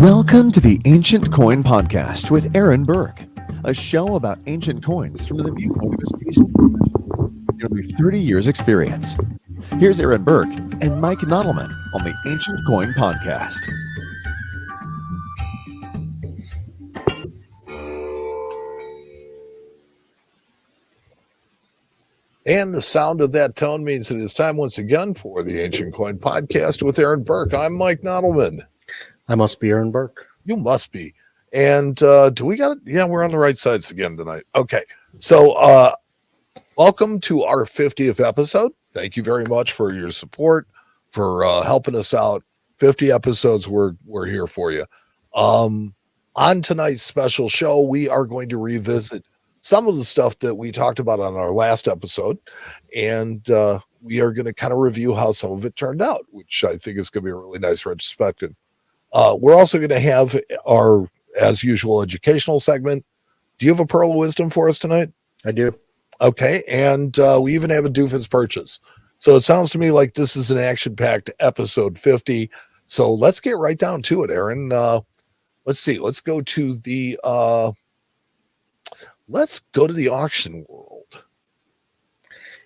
Welcome to the Ancient Coin Podcast with Aaron Berk, a show about ancient coins from the viewpoint of a station with nearly 30 years experience. Here's Aaron Berk and Mike Nottleman on the Ancient Coin Podcast. And the sound of that tone means it is time once again for the Ancient Coin Podcast with Aaron Berk. I'm Mike Nottleman. I must be Aaron Berk. You must be. And do we got it? Yeah, we're on the right sides again tonight. Okay. So welcome to our 50th episode. Thank you very much for your support, for helping us out. 50 episodes, we're here for you. On tonight's special show, we are going to revisit some of the stuff that we talked about on our last episode. And we are going to kind of review how some of it turned out, which I think is going to be a really nice retrospective. We're also going to have our, as usual, educational segment. Do you have a pearl of wisdom for us tonight? I do. Okay. And we even have a Doofus Purchase. So it sounds to me like this is an action-packed episode 50. So let's get right down to it, Aaron. Let's see. Let's go to the auction world.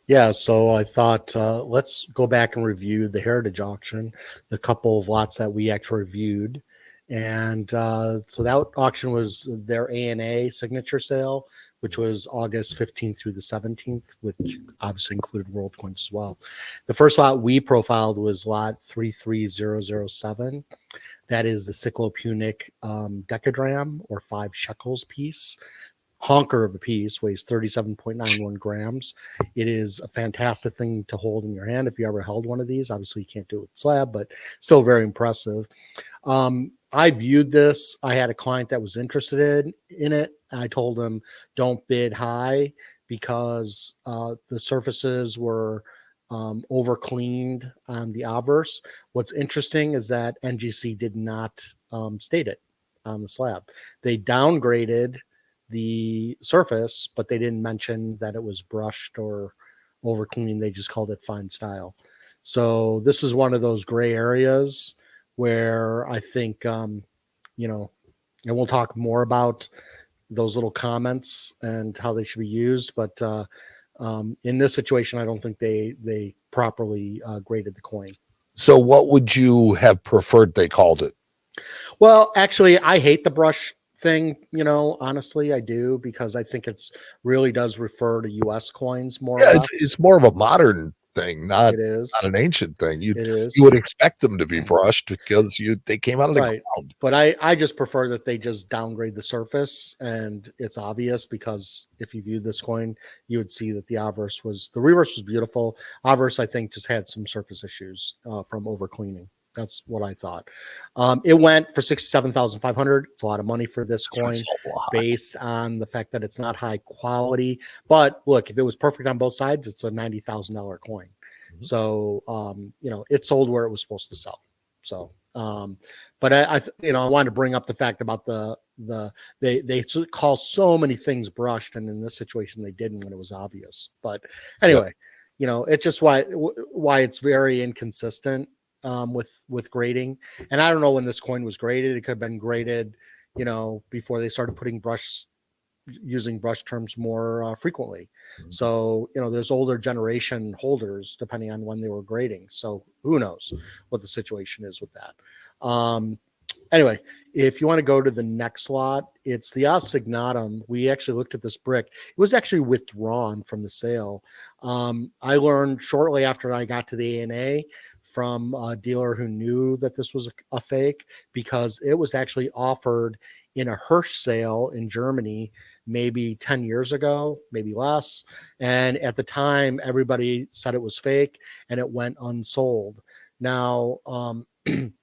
Yeah, so I thought let's go back and review the Heritage auction, the couple of lots that we actually reviewed. And so that auction was their ANA signature sale, which was August 15th through the 17th, which obviously included world coins as well. The first lot we profiled was lot 33007. That is the Cyclopunic decadram, or 5 shekels piece. Honker of a piece, weighs 37.91 grams. It is a fantastic thing to hold in your hand if you ever held one of these. Obviously, you can't do it with slab, but still very impressive. I viewed this. I had a client that was interested in it. I told him, don't bid high because the surfaces were over cleaned on the obverse. What's interesting is that NGC did not state it on the slab. They downgraded the surface, but they didn't mention that it was brushed or over cleaning. They just called it fine style. So this is one of those gray areas where I think, and we'll talk more about those little comments and how they should be used. But in this situation, I don't think they properly graded the coin. So what would you have preferred they called it? Well, actually, I hate the brush thing, honestly, I do, because I think it's really does refer to U.S. coins more. Yeah, it's more of a modern thing, not an ancient thing. You would expect them to be brushed because they came out of the ground. But I just prefer that they just downgrade the surface, and it's obvious because if you view this coin, you would see that the reverse was beautiful. Obverse, I think, just had some surface issues from over cleaning. That's what I thought. It went for $67,500. It's a lot of money for this coin based on the fact that it's not high quality. But look, if it was perfect on both sides, it's a $90,000 coin. Mm-hmm. So, it sold where it was supposed to sell. So, but I wanted to bring up the fact about they call so many things brushed, and in this situation they didn't when it was obvious. But anyway, it's just why it's very inconsistent. With grading, and I don't know when this coin was graded. It could have been graded, before they started using brush terms more frequently. Mm-hmm. So, there's older generation holders depending on when they were grading. So who knows what the situation is with that. Anyway, if you want to go to the next lot, it's the Asignatum. We actually looked at this brick. It was actually withdrawn from the sale. I learned shortly after I got to the ANA from a dealer who knew that this was a fake, because it was actually offered in a Hirsch sale in Germany maybe 10 years ago, maybe less. And at the time, everybody said it was fake and it went unsold. Now, it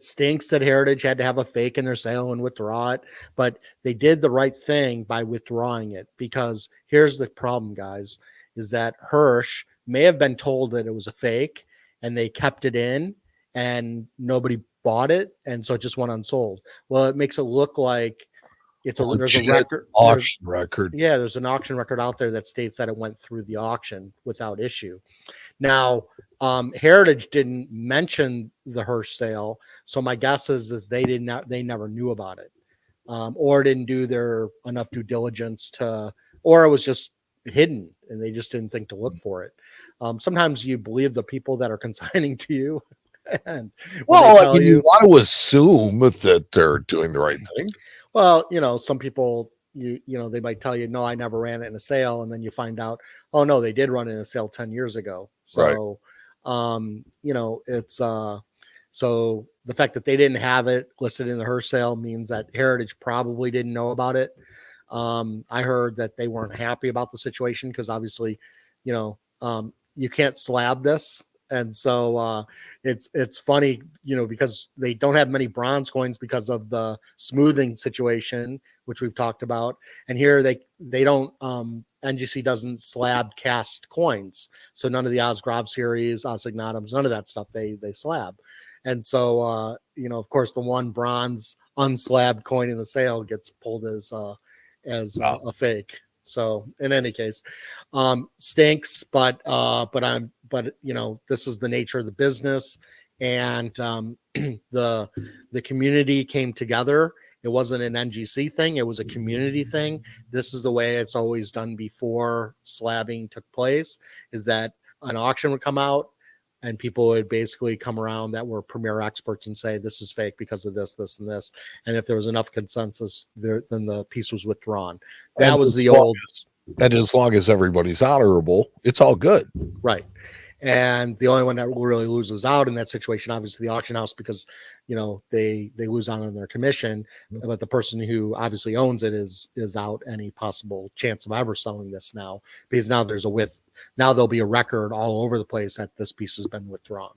stinks that Heritage had to have a fake in their sale and withdraw it, but they did the right thing by withdrawing it, because here's the problem, guys, is that Hirsch may have been told that it was a fake and they kept it in and nobody bought it. And so it just went unsold. Well, it makes it look like there's a auction record. Yeah, there's an auction record out there that states that it went through the auction without issue. Now, Heritage didn't mention the Hirsch sale, so my guess is they never knew about it, or didn't do their enough due diligence to, or it was just hidden and they just didn't think to look for it. Sometimes you believe the people that are consigning to you, and Well, I mean, you want to assume that they're doing the right thing. Well, some people, they might tell you, no, I never ran it in a sale. And then you find out, oh, no, they did run it in a sale 10 years ago. So, it's, so the fact that they didn't have it listed in the Hirsch sale means that Heritage probably didn't know about it. I heard that they weren't happy about the situation because obviously, you can't slab this. And so it's funny, because they don't have many bronze coins because of the smoothing situation, which we've talked about. And here they don't, NGC doesn't slab cast coins. So none of the Osgrov series, Osignatums, none of that stuff they slab. And so, of course, the one bronze unslabbed coin in the sale gets pulled as a fake. So in any case, stinks, but this is the nature of the business, and the community came together. It wasn't an NGC thing; it was a community thing. This is the way it's always done before slabbing took place. Is that an auction would come out, and people would basically come around that were premier experts and say this is fake because of this, this, and this. And if there was enough consensus, then the piece was withdrawn. That was the old. And as long as everybody's honorable, it's all good. Right. And the only one that really loses out in that situation, obviously, the auction house, because they lose out on their commission, but the person who obviously owns it is out any possible chance of ever selling this now, because now now there'll be a record all over the place that this piece has been withdrawn.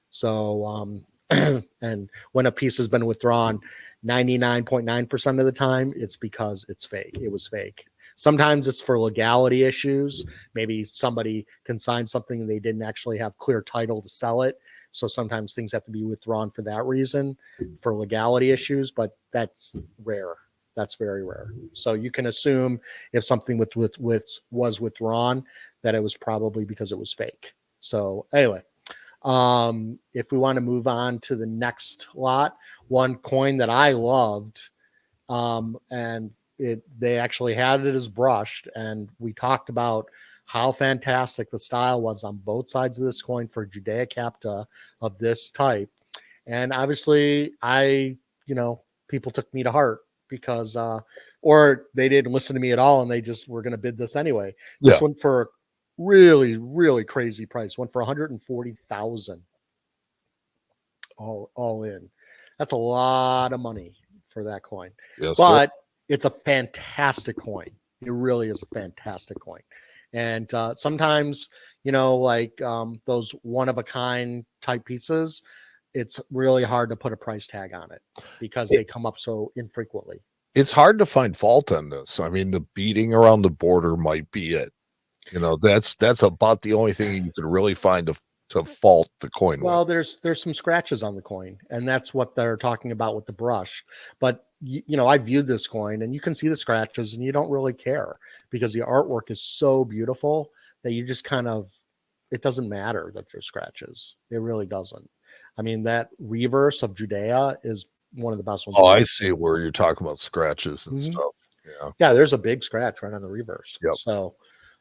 So and when a piece has been withdrawn 99.9% of the time, it's because it's fake. It was fake. Sometimes it's for legality issues. Maybe somebody consigned something and they didn't actually have clear title to sell it. So sometimes things have to be withdrawn for that reason, for legality issues, but that's rare. That's very rare. So you can assume if something was withdrawn, that it was probably because it was fake. So anyway, if we want to move on to the next lot, one coin that I loved, and they actually had it as brushed, and we talked about how fantastic the style was on both sides of this coin for Judea Capta of this type. And obviously people took me to heart because or they didn't listen to me at all and they just were going to bid this anyway. Yeah. This one for a really, really crazy price, went for 140,000 all in. That's a lot of money for that coin. Yes, but sir. It's a fantastic coin. It really is a fantastic coin. And sometimes, those one of a kind type pieces, it's really hard to put a price tag on it because they come up so infrequently. It's hard to find fault in this. I mean, the beading around the border might be it. That's about the only thing you could really find to fault the coin. Well, there's some scratches on the coin, and that's what they're talking about with the brush. But I viewed this coin, and you can see the scratches, and you don't really care because the artwork is so beautiful that you just it doesn't matter that there's scratches. It really doesn't. I mean, that reverse of Judea is one of the best ones. Oh, I see where you're talking about scratches and stuff. Yeah, there's a big scratch right on the reverse. Yep. So,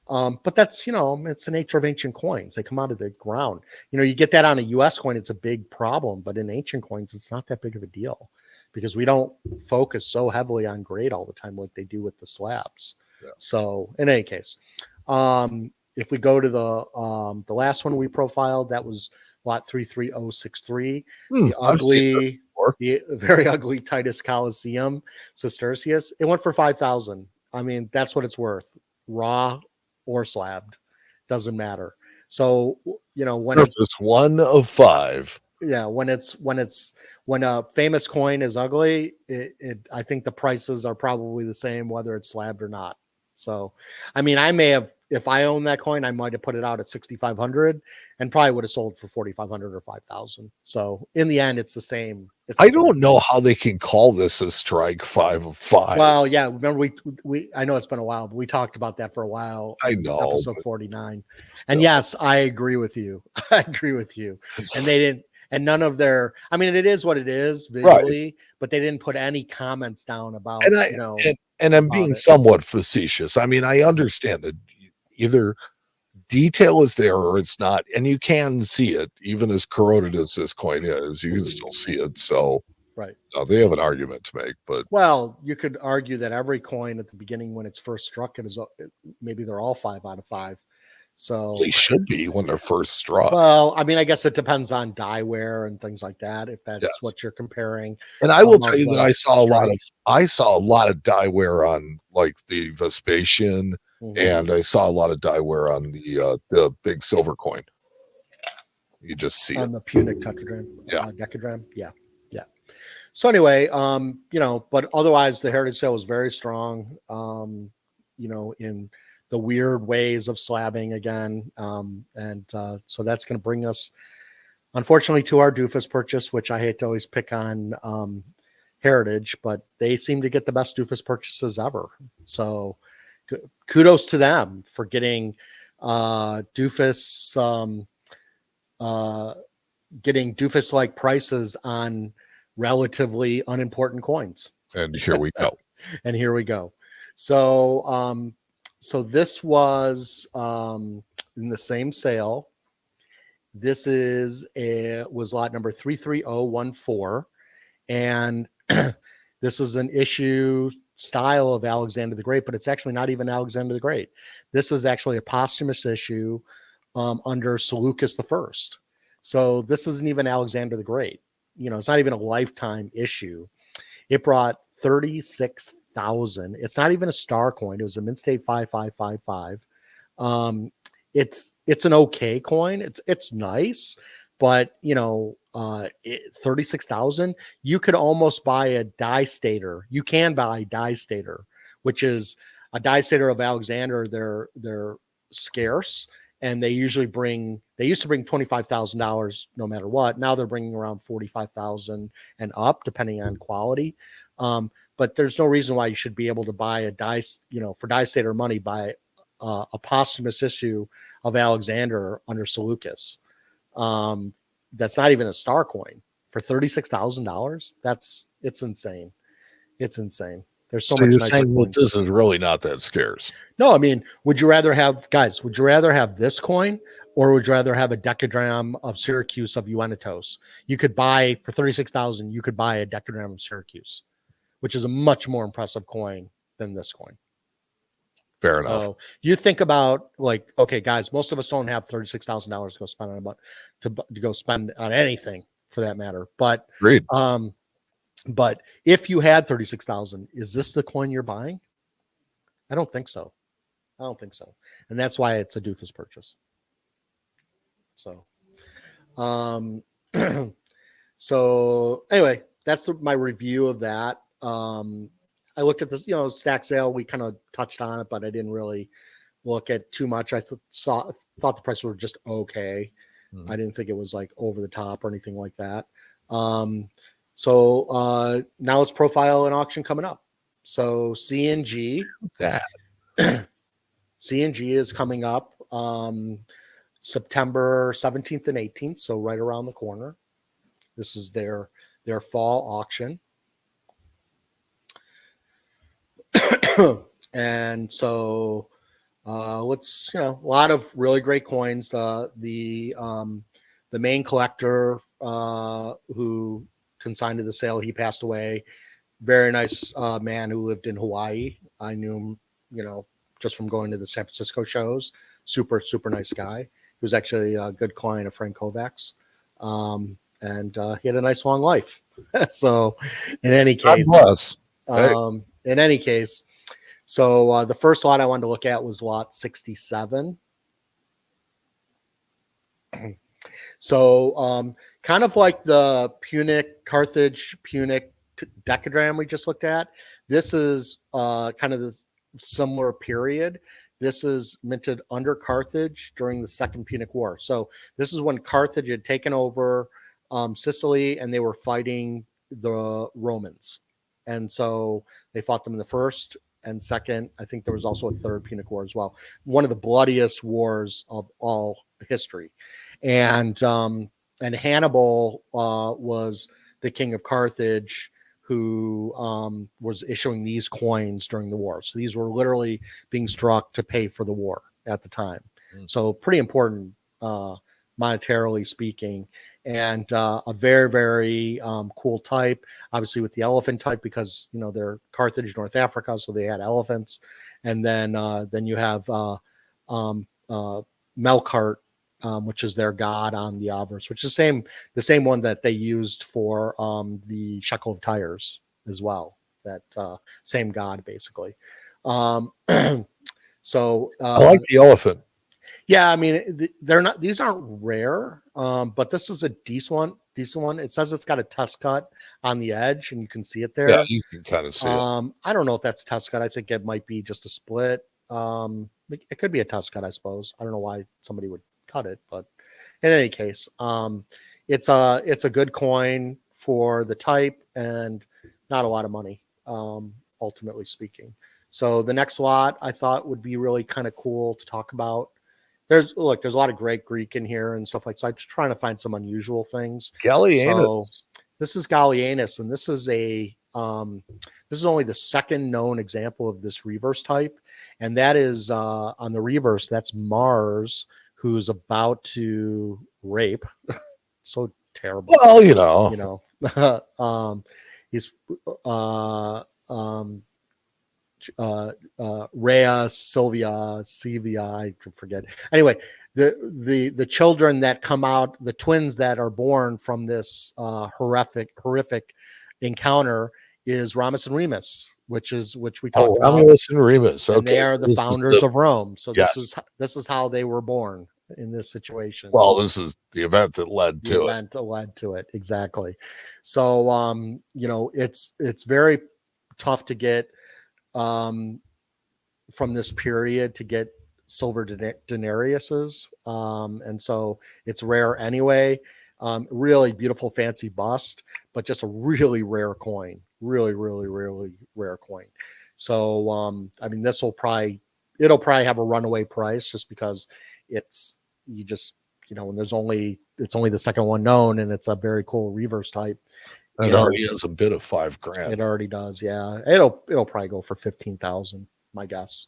but that's, it's the nature of ancient coins. They come out of the ground. You get that on a US coin, it's a big problem, but in ancient coins, it's not that big of a deal because we don't focus so heavily on grade all the time like they do with the slabs. Yeah. So in any case, if we go to the last one we profiled, that was lot 33063, the very ugly Titus Coliseum Cistercius. It went for 5,000. I mean, that's what it's worth, raw or slabbed, doesn't matter. So when it's 1 of 5. Yeah, when a famous coin is ugly, I think the prices are probably the same whether it's slabbed or not. So, I mean, I may have if I owned that coin, I might have put it out at 6,500 and probably would have sold for 4,500 or 5,000. So in the end, it's the same. I don't know how they can call this a strike 5 of 5. Well, yeah. Remember, I know it's been a while, but we talked about that for a while. I know. Episode 49. And yes, I agree with you. I agree with you. And they didn't, and none of their, I mean, it is what it is visually, right, but they didn't put any comments down about, and I'm being somewhat facetious. I mean, I understand that either detail is there or it's not, and you can see it even as corroded as this coin is, you can still see it. So right, they have an argument to make, but well, you could argue that every coin at the beginning when it's first struck, it is maybe they're all 5 out of 5. So they should be when they're first struck. Well, I mean, I guess it depends on die wear and things like that, if that's what you're comparing. And I will tell you that I saw a lot of die wear on like the Vespasian, and I saw a lot of die wear on the big silver coin. You just see on the Punic tetradrachm, decadrachm, yeah. So anyway, but otherwise the heritage sale was very strong. In the weird ways of slabbing again. So that's going to bring us, unfortunately, to our Doofus purchase, which I hate to always pick on Heritage, but they seem to get the best Doofus purchases ever. So kudos to them for getting Doofus, getting Doofus-like prices on relatively unimportant coins. And here we go. So this was in the same sale. This was lot number 33014, and this is an issue style of Alexander the Great, but it's actually not even Alexander the Great. This is actually a posthumous issue under Seleucus I. So this isn't even Alexander the Great. It's not even a lifetime issue. It brought 36,000. It's not even a star coin. It was a mint state 5555. It's an okay coin. It's nice, but 36,000. You could almost buy a die stater. You can buy die stater, which is a die stater of Alexander. They're scarce, and they used to bring $25,000 no matter what. Now they're bringing around 45,000 and up, depending on quality. But there's no reason why you should be able to buy a dice, for die stater money, buy a posthumous issue of Alexander under Seleucus. That's not even a star coin for $36,000. It's insane. It's insane. There's so much. You're saying that this is really not that scarce? No, I mean, would you rather have this coin, or would you rather have a decadrachm of Syracuse of Euenetos? You could buy for 36,000. You could buy a decadrachm of Syracuse, which is a much more impressive coin than this coin. Fair enough. So you think about, like, okay, guys, most of us don't have $36,000 to go spend on to go spend on anything for that matter. But agreed. But if you had 36,000, is this the coin you're buying? I don't think so. And that's why it's a Doofus purchase. So, so anyway, that's my review of that. I looked at this, stack sale. We kind of touched on it, but I didn't really look at too much. I thought the prices were just okay. I didn't think it was like over the top or anything like that. So now it's profile and auction coming up. So CNG is coming up September 17th and 18th. So right around the corner. This is their fall auction. And so let's, a lot of really great coins. The main collector who consigned to the sale, he passed away. Very nice man who lived in Hawaii. I knew him, just from going to the San Francisco shows. Super, super nice guy. He was actually a good client of Frank Kovacs. And he had a nice long life. So in any case, so the first lot I wanted to look at was lot 67. So kind of like the Carthage Punic decadrachm we just looked at, this is kind of the similar period. This is minted under Carthage during the Second Punic War. So this is when Carthage had taken over Sicily, and they were fighting the Romans. And so they fought them in the first and second. I think there was also a third Punic War as well. One of the bloodiest wars of all history. And Hannibal was the king of Carthage, who was issuing these coins during the war. So these were literally being struck to pay for the war at the time. So pretty important monetarily speaking, and a very, very cool type, obviously with the elephant type, because they're Carthage, North Africa, so they had elephants. And then you have Melkart, which is their god on the obverse, which is the same one that they used for the shekel of Tyres as well. That same god, basically. So I like the elephant. Yeah, I mean, they're not; these aren't rare, but this is a decent one. It says it's got a test cut on the edge, and you can see it there. Yeah, you can kind of see it. I don't know if that's test cut. I think it might be just a split. It could be a test cut, I suppose. I don't know why somebody would cut it, but in any case, it's a good coin for the type and not a lot of money, ultimately speaking. So the next lot I thought would be really kind of cool to talk about. There's a lot of great Greek in here and stuff like that. So I'm just trying to find some unusual things. Gallienus. So this is Gallienus, and this is only the second known example of this reverse type, and that is on the reverse. That's Mars, who's about to rape. So terrible. Well, he's Rhea, Silvia, I forget. Anyway, the children that come out, the twins that are born from this horrific encounter is Romulus and Remus, which we talked about. Romulus and Remus. Okay, and they are the founders of Rome. So yes. this is how they were born in this situation. Well, this is the event that led to it. Exactly. So it's very tough to get from this period to get silver denariuses, and so it's rare anyway. Really beautiful, fancy bust, but just a really rare coin. Really, really, really rare coin. So I mean, it'll probably have a runaway price just because when it's only the second one known, and it's a very cool reverse type. It already has a bid of $5,000. It already does, yeah. It'll probably go for 15,000, my guess.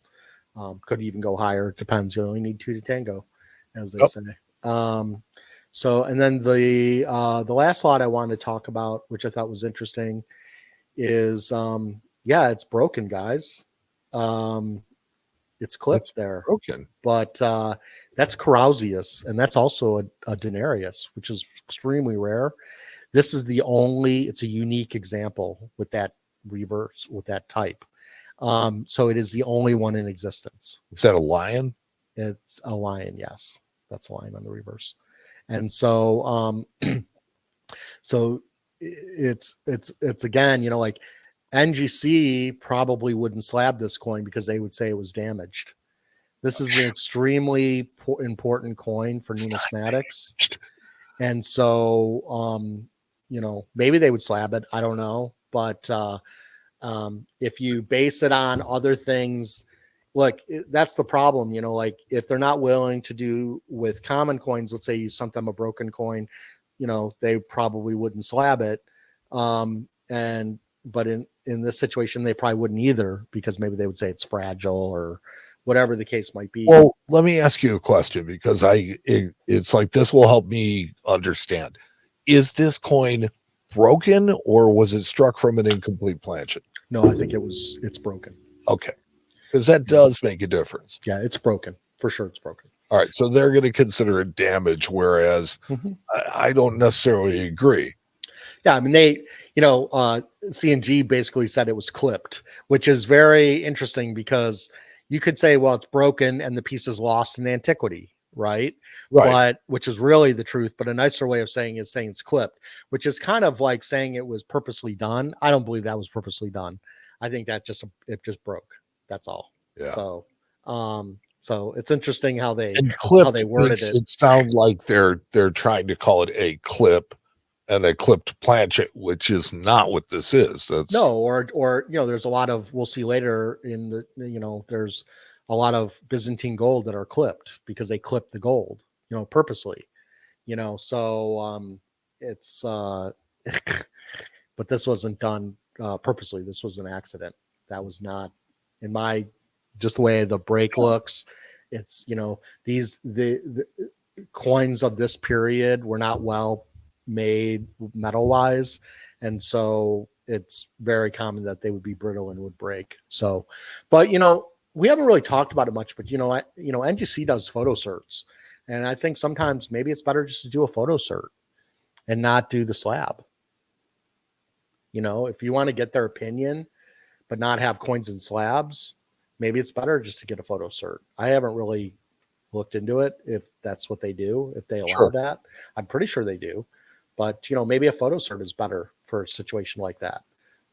Could even go higher. It depends. You only need two to tango, as they say. So, and then the last lot I wanted to talk about, which I thought was interesting, is it's broken, guys. It's clipped there. Broken, but that's Carausius, and that's also a denarius, which is extremely rare. This is it's a unique example with that reverse, with that type. So it is the only one in existence. Is that a lion? It's a lion, yes. That's a lion on the reverse. And so so it's again, like NGC probably wouldn't slab this coin because they would say it was damaged. This is an extremely important coin for numismatics. And so maybe they would slab it. I don't know. But if you base it on other things, look, that's the problem. Like if they're not willing to do with common coins, let's say you sent them a broken coin, they probably wouldn't slab it. But in this situation, they probably wouldn't either, because maybe they would say it's fragile or whatever the case might be. Well, let me ask you a question, because it's like, this will help me understand. Is this coin broken, or was it struck from an incomplete planchette? No, I think it's broken. Okay. Because that does make a difference. Yeah, it's broken. For sure it's broken. All right. So they're going to consider it damage, whereas I don't necessarily agree. Yeah, I mean, C&G basically said it was clipped, which is very interesting, because you could say, well, it's broken and the piece is lost in antiquity, right? But which is really the truth. But a nicer way of saying it's clipped, which is kind of like saying it was purposely done. I don't believe that was purposely done. I think that it just broke. That's all. Yeah. So So it's interesting how they clipped worded makes it. it sound like they're trying to call it a clip and a clipped planchet, which is not what this is. That's No, or there's a lot of, we'll see later in the, there's a lot of Byzantine gold that are clipped because they clip the gold, purposely, so it's but this wasn't done purposely. This was an accident. That was not in my, just the way the break looks. It's, these, the coins of this period were not well made metal wise. And so it's very common that they would be brittle and would break. So, but, we haven't really talked about it much, but, NGC does photo certs. And I think sometimes maybe it's better just to do a photo cert and not do the slab. If you want to get their opinion, but not have coins and slabs, maybe it's better just to get a photo cert. I haven't really looked into it if that's what they do, if they allow that. I'm pretty sure they do. But, maybe a photo cert is better for a situation like that.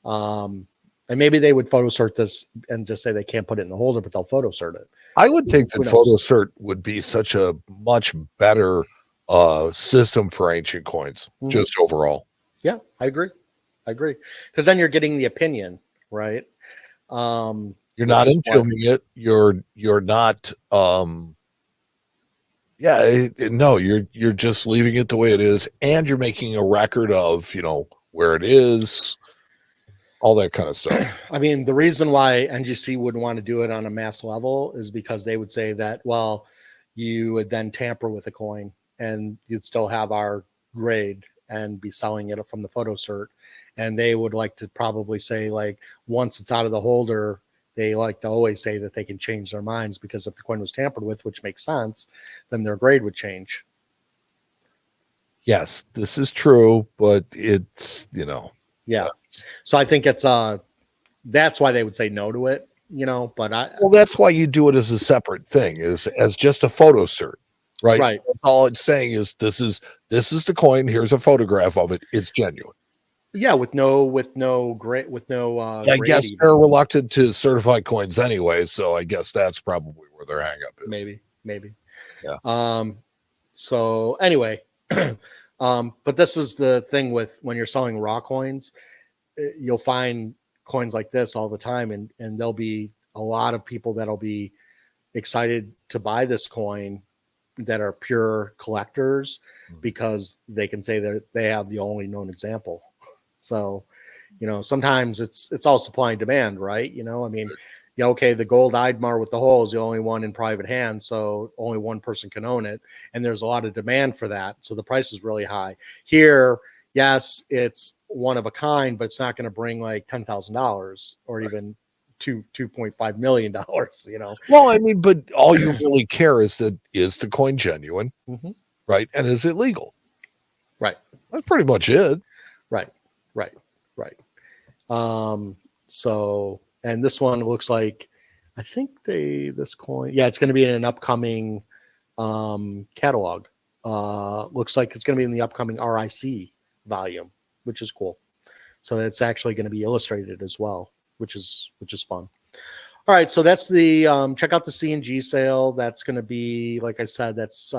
And maybe they would photo cert this and just say they can't put it in the holder, but they'll photo cert it. I would think that photo cert would be such a much better system for ancient coins, just overall. Yeah, I agree. Because then you're getting the opinion, right? You're not entombing it. You're not. You're just leaving it the way it is, and you're making a record of where it is, all that kind of stuff. I mean, the reason why NGC wouldn't want to do it on a mass level is because they would say that, well, you would then tamper with a coin, and you'd still have our grade and be selling it from the photo cert. And they would like to probably say, like, once it's out of the holder, they like to always say that they can change their minds, because if the coin was tampered with, which makes sense, then their grade would change. Yes, this is true, but it's, Yeah. So I think it's, that's why they would say no to it, but that's why you do it as a separate thing, is as just a photo cert. Right. That's all it's saying is this is the coin. Here's a photograph of it. It's genuine. Yeah, with no I guess they're reluctant to certify coins anyway, so I guess that's probably where their hang up is. Maybe. Yeah. So anyway, but this is the thing with when you're selling raw coins, you'll find coins like this all the time, and there'll be a lot of people that'll be excited to buy this coin that are pure collectors because they can say that they have the only known example. So, sometimes it's all supply and demand, right? I mean, okay, the gold Eidmar with the hole is the only one in private hands, so only one person can own it, and there's a lot of demand for that, so the price is really high. Here, yes, it's one of a kind, but it's not going to bring like $10,000 or even $2.5 million. Well, I mean, but all you really care is the coin genuine, right? And is it legal? Right. That's pretty much it. Right. So, and this one looks like, I think this coin, it's going to be in an upcoming catalog. Looks like it's going to be in the upcoming RIC volume, which is cool. So it's actually going to be illustrated as well, which is fun. All right, so that's the check out the C&G sale. That's going to be, like I said, that's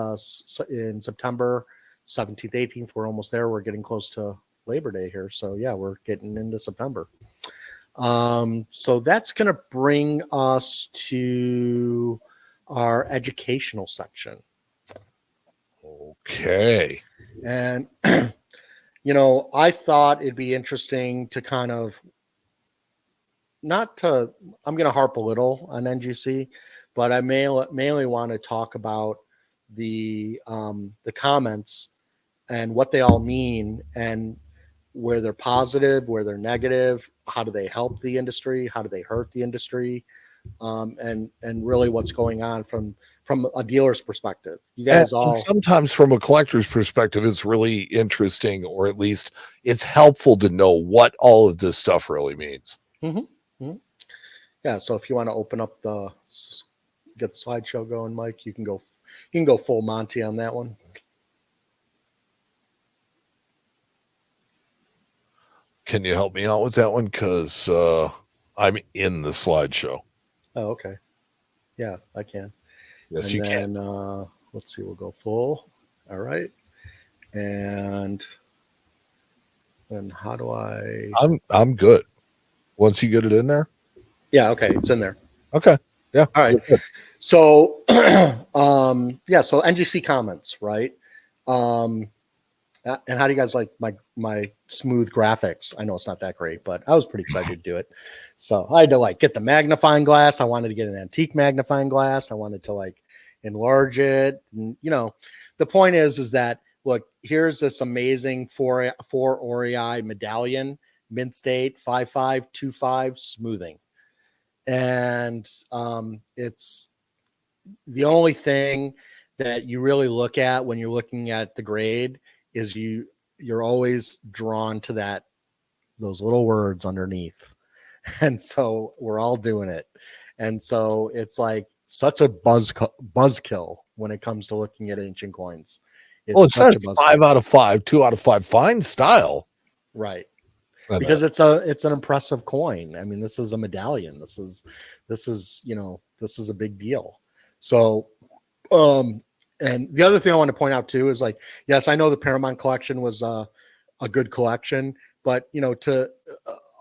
in September 17th, 18th. We're almost there. We're getting close to Labor Day here, so yeah, we're getting into September. So that's going to bring us to our educational section. Okay. And I thought it'd be interesting to kind of I'm going to harp a little on NGC, but I mainly want to talk about the comments and what they all mean, and where they're positive, where they're negative, how do they help the industry, how do they hurt the industry, and really what's going on from a dealer's perspective. You guys and sometimes from a collector's perspective, it's really interesting, or at least it's helpful to know what all of this stuff really means. Yeah, so if you want to open up get the slideshow going, Mike, you can go full Monty on that one. Can you help me out with that one? Because I'm in the slideshow. Oh, okay. Yeah, I can. Yes, And you then, can. let's see, we'll go full. All right. And then how do I? I'm good. Once you get it in there. Yeah, okay, it's in there. Okay. Yeah. All right. Good. So, yeah, so NGC comments, right? And how do you guys like my smooth graphics? I know it's not that great, but I was pretty excited to do it. So I had to like get the magnifying glass. I wanted to get an antique magnifying glass. I wanted to like enlarge it. And, the point is that look, here's this amazing four Orei medallion, mint state 5525 smoothing, and it's the only thing that you really look at when you're looking at the grade is you're always drawn to those little words underneath. And so we're all doing it. And so it's like such a buzzkill when it comes to looking at ancient coins. Well, it Such says 5 out of 5, 2 out of 5, fine style. right. Because it's an impressive coin. I mean, this is a medallion. This is a big deal. So and the other thing I want to point out too is like, yes, I know the Paramount collection was a good collection, but to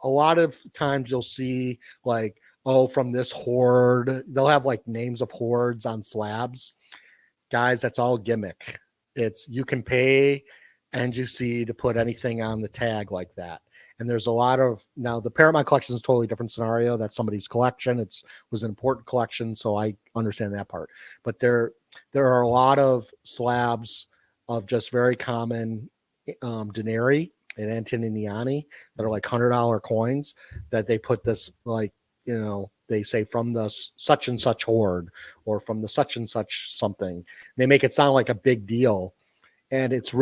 a lot of times you'll see like, oh, from this hoard, they'll have like names of hoards on slabs. Guys, that's all gimmick. You can pay NGC to put anything on the tag like that. And there's a lot of now the Paramount collection is a totally different scenario. That's somebody's collection. Was an important collection, so I understand that part. But there are a lot of slabs of just very common denari and Antoniani that are like $100 coins that they put this like they say from the such and such hoard or from the such and such something. They make it sound like a big deal, and it's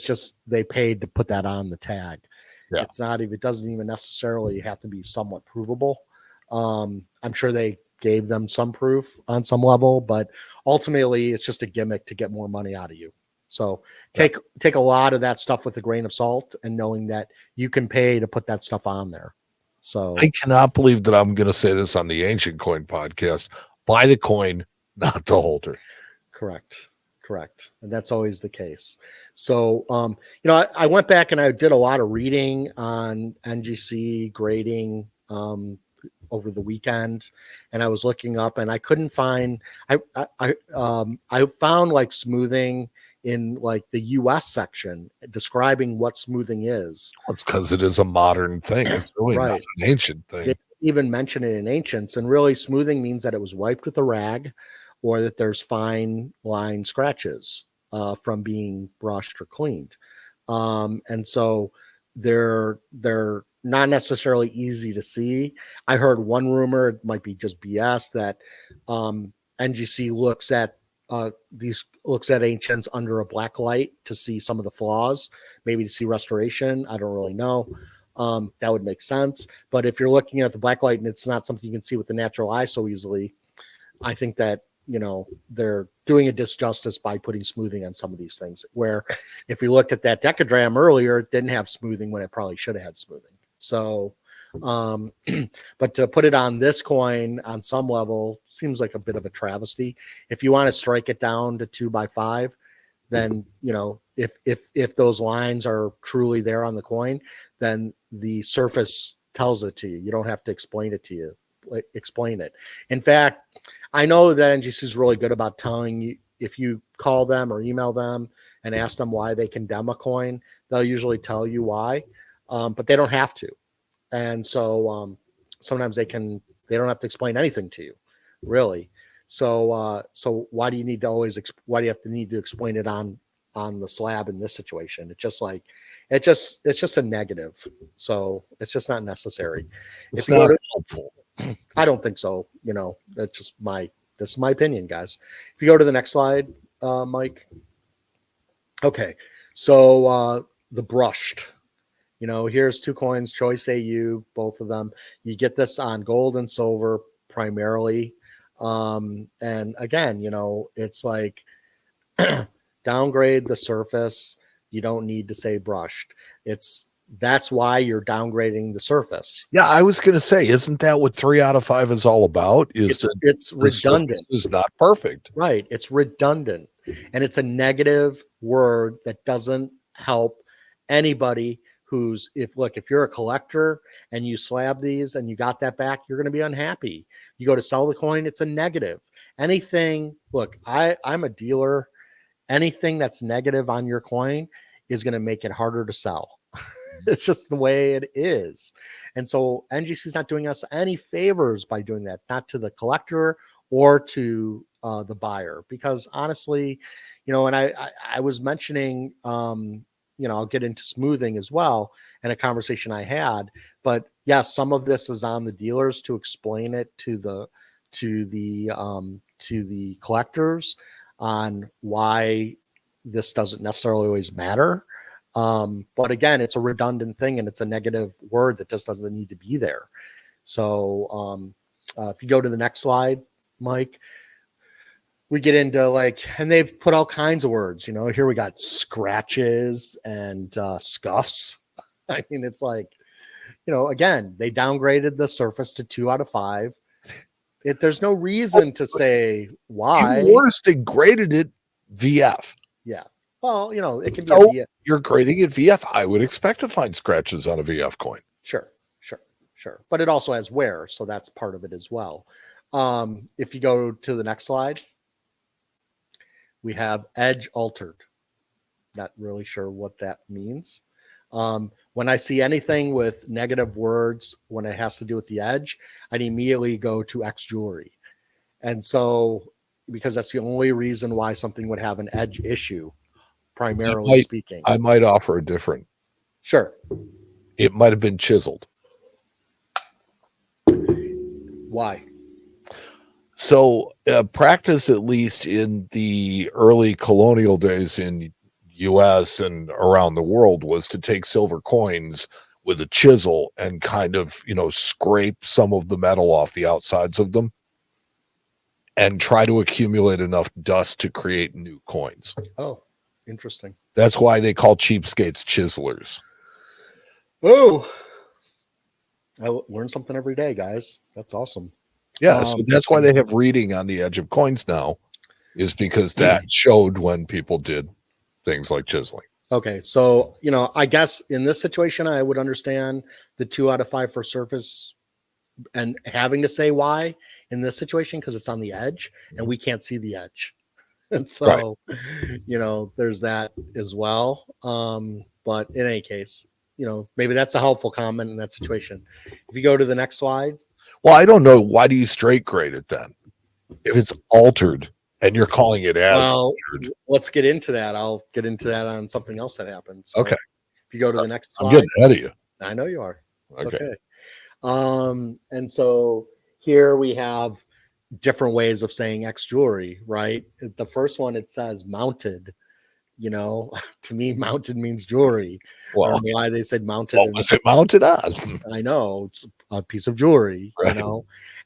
just they paid to put that on the tag. Yeah. It doesn't even necessarily have to be somewhat provable. I'm sure they gave them some proof on some level, but ultimately it's just a gimmick to get more money out of you. So take a lot of that stuff with a grain of salt and knowing that you can pay to put that stuff on there. So I cannot believe that I'm going to say this on the Ancient Coin podcast. Buy the coin, not the holder. Correct. And that's always the case. So, I went back and I did a lot of reading on NGC grading over the weekend, and I was looking up and I couldn't find, I found like smoothing in like the US section describing what smoothing is. It's because it is a modern thing. It's really right. not an ancient thing. They even mention it in ancients, and really smoothing means that it was wiped with a rag, or that there's fine line scratches from being brushed or cleaned. And so they're not necessarily easy to see. I heard one rumor, it might be just BS, that NGC looks at ancients under a black light to see some of the flaws, maybe to see restoration. I don't really know. That would make sense. But if you're looking at the black light and it's not something you can see with the natural eye so easily, I think that they're doing a disjustice by putting smoothing on some of these things, where if we looked at that decagram earlier, it didn't have smoothing when it probably should have had smoothing. So but to put it on this coin on some level seems like a bit of a travesty. If you want to strike it down to 2x5, then if those lines are truly there on the coin, then the surface tells it to you. You don't have to explain it. In fact, I know that NGC is really good about telling you, if you call them or email them and ask them why they condemn a coin, they'll usually tell you why, but they don't have to. And so sometimes they don't have to explain anything to you, really. So why do you need to need to explain it on the slab in this situation? It's just a negative. So it's just not necessary. It's not helpful. I don't think so. That's just this is my opinion, guys. If you go to the next slide, Mike. Okay. So the brushed, here's two coins, Choice AU, both of them. You get this on gold and silver primarily. And again, it's like downgrade the surface. You don't need to say brushed. That's why you're downgrading the surface. Yeah, I was going to say, isn't that what 3 out of 5 is all about? It's redundant. Is not perfect. Right. It's redundant. And it's a negative word that doesn't help anybody who's if you're a collector and you slab these and you got that back, you're going to be unhappy. You go to sell the coin, it's a negative. Anything, I'm a dealer. Anything that's negative on your coin is going to make it harder to sell. It's just the way it is. And so NGC is not doing us any favors by doing that, not to the collector or to the buyer, because honestly, and I was mentioning, I'll get into smoothing as well in a conversation I had, but yes, some of this is on the dealers to explain it to the collectors on why this doesn't necessarily always matter. But again, it's a redundant thing and it's a negative word that just doesn't need to be there. So if you go to the next slide, Mike, we get into and they've put all kinds of words, here we got scratches and scuffs. I mean, it's again, they downgraded the surface to 2 out of 5. There's no reason to say why. You worse, they graded it VF. Yeah. Well, it can be a VF. You're grading it VF. I would expect to find scratches on a VF coin. Sure. But it also has wear, so that's part of it as well. If you go to the next slide, we have edge altered. Not really sure what that means. When I see anything with negative words, when it has to do with the edge, I'd immediately go to X jewelry. And so, because that's the only reason why something would have an edge issue, primarily speaking. I might offer a different. Sure. It might have been chiseled. Why? So practice, at least in the early colonial days in U.S. and around the world, was to take silver coins with a chisel and kind of, scrape some of the metal off the outsides of them and try to accumulate enough dust to create new coins. Oh, interesting. That's why they call cheapskates chiselers. Oh, I learn something every day, guys. That's awesome. Yeah, so that's why they have reading on the edge of coins now, is because that showed when people did things like chiseling. Okay, so, I guess in this situation, I would understand the 2 out of 5 for surface and having to say why in this situation, because it's on the edge and we can't see the edge. And so, there's that as well. But in any case, maybe that's a helpful comment in that situation. If you go to the next slide. Well, I don't know. Why do you straight grade it then? If it's altered and you're calling it as altered. Let's get into that. I'll get into that on something else that happened. So okay. If you go to the next slide. I'm getting ahead of you. I know you are. It's okay. And so here we have different ways of saying X jewelry, right? The first one, it says mounted. To me, mounted means jewelry. Well, I don't know why they said mounted. What was it mounted on? I know, it's a piece of jewelry, right.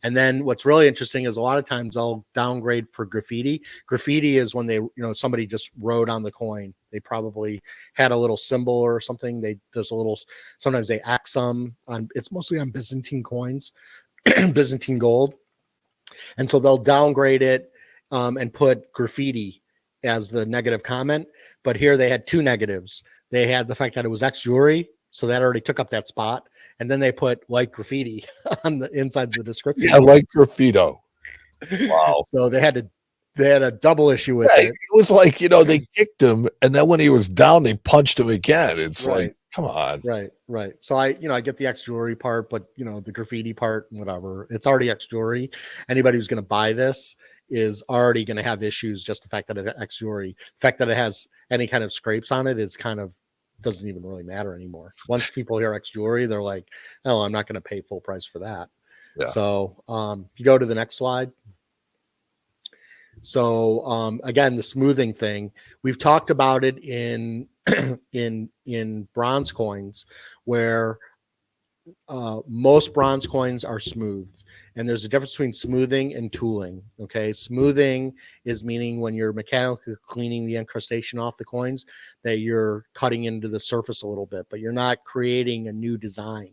And then what's really interesting is a lot of times I'll downgrade for graffiti. Graffiti is when they, somebody just wrote on the coin. They probably had a little symbol or something. Sometimes they X them on, it's mostly on Byzantine coins, Byzantine gold. And so they'll downgrade it and put graffiti as the negative comment, but here they had 2 negatives. They had the fact that it was X jewelry, so that already took up that spot, and then they put like graffiti on the inside of the description. Yeah, like graffito. Wow. So they had a double issue with it. It was like, they kicked him, and then when he was down, they punched him again. It's right. like, come on. Right. So I get the X jewelry part, but the graffiti part, whatever. It's already X jewelry. Anybody who's going to buy this is already going to have issues. Just the fact that it's X jewelry, the fact that it has any kind of scrapes on it is kind of doesn't even really matter anymore. Once people hear X jewelry, they're like, "Oh, I'm not going to pay full price for that." Yeah. So, if you go to the next slide. So, again, the smoothing thing, we've talked about it in bronze coins, where most bronze coins are smoothed, and there's a difference between smoothing and tooling. Okay, smoothing is meaning when you're mechanically cleaning the incrustation off the coins, that you're cutting into the surface a little bit, but you're not creating a new design.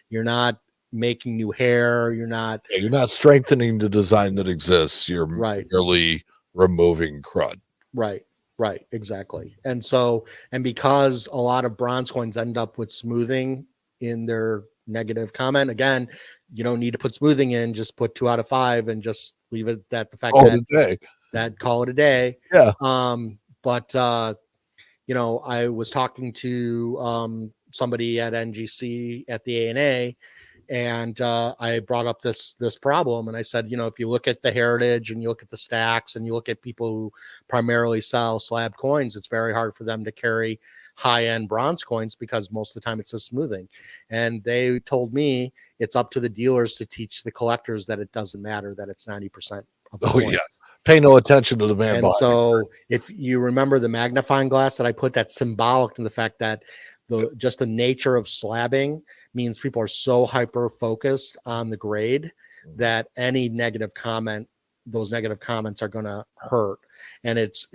You're not making new hair. You're not strengthening the design that exists. You're right. merely removing crud. Right, exactly. And so, and because a lot of bronze coins end up with smoothing in their negative comment, again, you don't need to put smoothing in, just put 2 out of 5 and just leave it at the fact that call it a day. Yeah. But I was talking to somebody at NGC at the ANA, and I brought up this problem, and I said, if you look at the heritage and you look at the stacks and you look at people who primarily sell slab coins, it's very hard for them to carry high-end bronze coins because most of the time it's a smoothing. And they told me it's up to the dealers to teach the collectors that it doesn't matter, that it's 90% of the coins. Yes. Pay no attention to the man. And so if you remember the magnifying glass that I put, that's symbolic to the fact that just the nature of slabbing means people are so hyper focused on the grade that any negative comment, those negative comments are going to hurt. And it's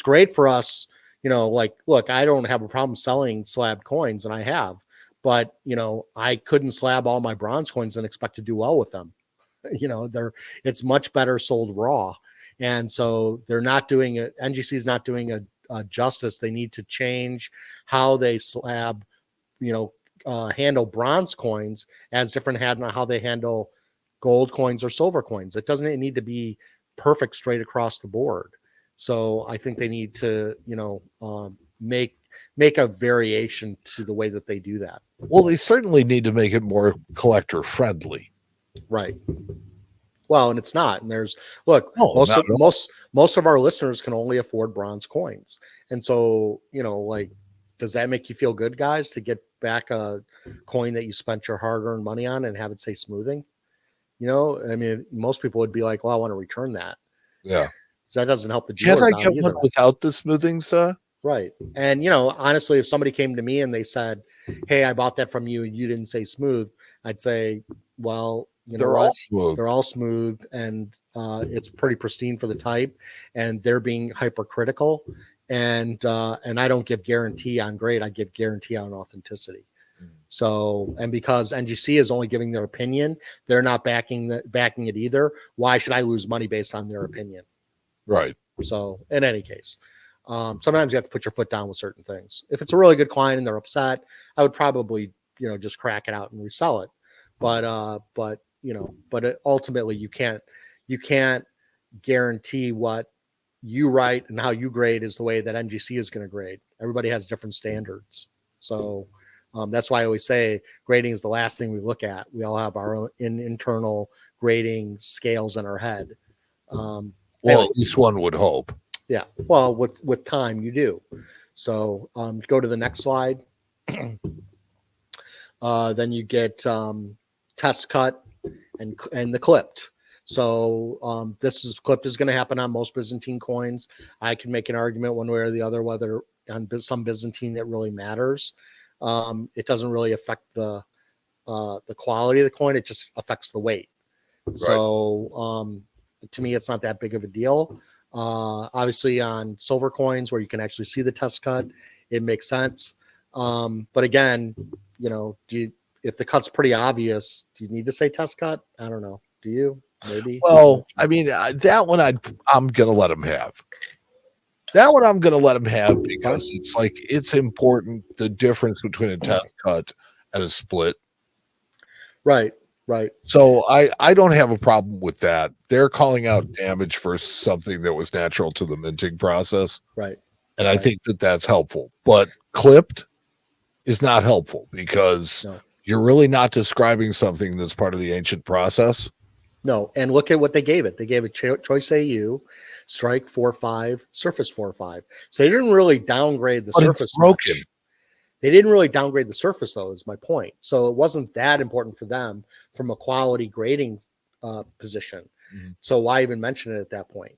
great for us, look, I don't have a problem selling slab coins, and I have, but I couldn't slab all my bronze coins and expect to do well with them. It's much better sold raw. And so they're not doing it. NGC is not doing a justice. They need to change how they slab, handle bronze coins as different how they handle gold coins or silver coins. It doesn't need to be perfect straight across the board. So I think they need to, make a variation to the way that they do that. Well, they certainly need to make it more collector friendly. Right. Well, and it's not. And there's most of our listeners can only afford bronze coins. And so, does that make you feel good, guys, to get back a coin that you spent your hard-earned money on and have it say smoothing? Most people would be like, well, I want to return that. Yeah. That doesn't help the dealers Can't I out get either. one without the smoothing, sir? Right. And, honestly, if somebody came to me and they said, hey, I bought that from you and you didn't say smooth, I'd say, well, they're all smooth. They're all smooth, and it's pretty pristine for the type, and they're being hypercritical. And I don't give guarantee on grade. I give guarantee on authenticity. So, and because NGC is only giving their opinion, they're not backing it either. Why should I lose money based on their opinion? Right. So in any case, sometimes you have to put your foot down with certain things. If it's a really good client and they're upset, I would probably, just crack it out and resell it. But ultimately you can't guarantee what you write and how you grade is the way that NGC is going to grade. Everybody has different standards. So that's why I always say grading is the last thing we look at. We all have our own internal grading scales in our head. Well, at least one would hope. Yeah. Well, with time you do. So go to the next slide. Then you get test cut and the clipped. So clipped is going to happen on most Byzantine coins. I can make an argument one way or the other whether on some Byzantine it really matters. It doesn't really affect the quality of the coin. It just affects the weight. Right. So to me, it's not that big of a deal. Obviously, on silver coins where you can actually see the test cut, it makes sense. But again, if the cut's pretty obvious, do you need to say test cut? I don't know. Do you? Maybe. Well, that one I'm gonna let him have. That one I'm gonna let him have because it's important, the difference between a test cut and a split. Right. So I don't have a problem with that. They're calling out damage for something that was natural to the minting process. Right. And I think that's helpful. But clipped is not helpful because you're really not describing something that's part of the ancient process. No, and look at what they gave it. They gave it choice AU, strike 4-5, surface 4-5. So they didn't really downgrade the surface. It's broken. Much. They didn't really downgrade the surface, though, is my point. So it wasn't that important for them from a quality grading position. Mm-hmm. So why even mention it at that point?